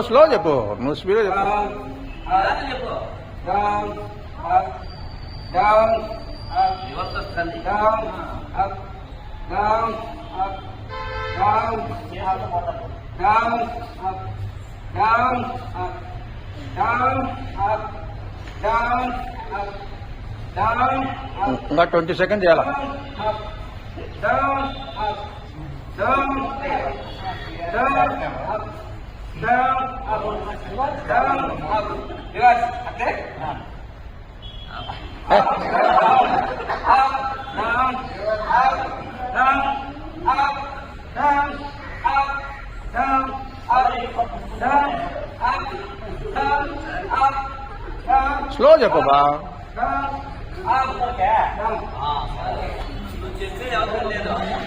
Slow చెప్పు, నువ్వు speed చెప్పు. ఇంకా 20 సెకండ్ చేయాలా? స్లో చెప్పు బా. నువ్వు చెప్పే అవసరం లేదు.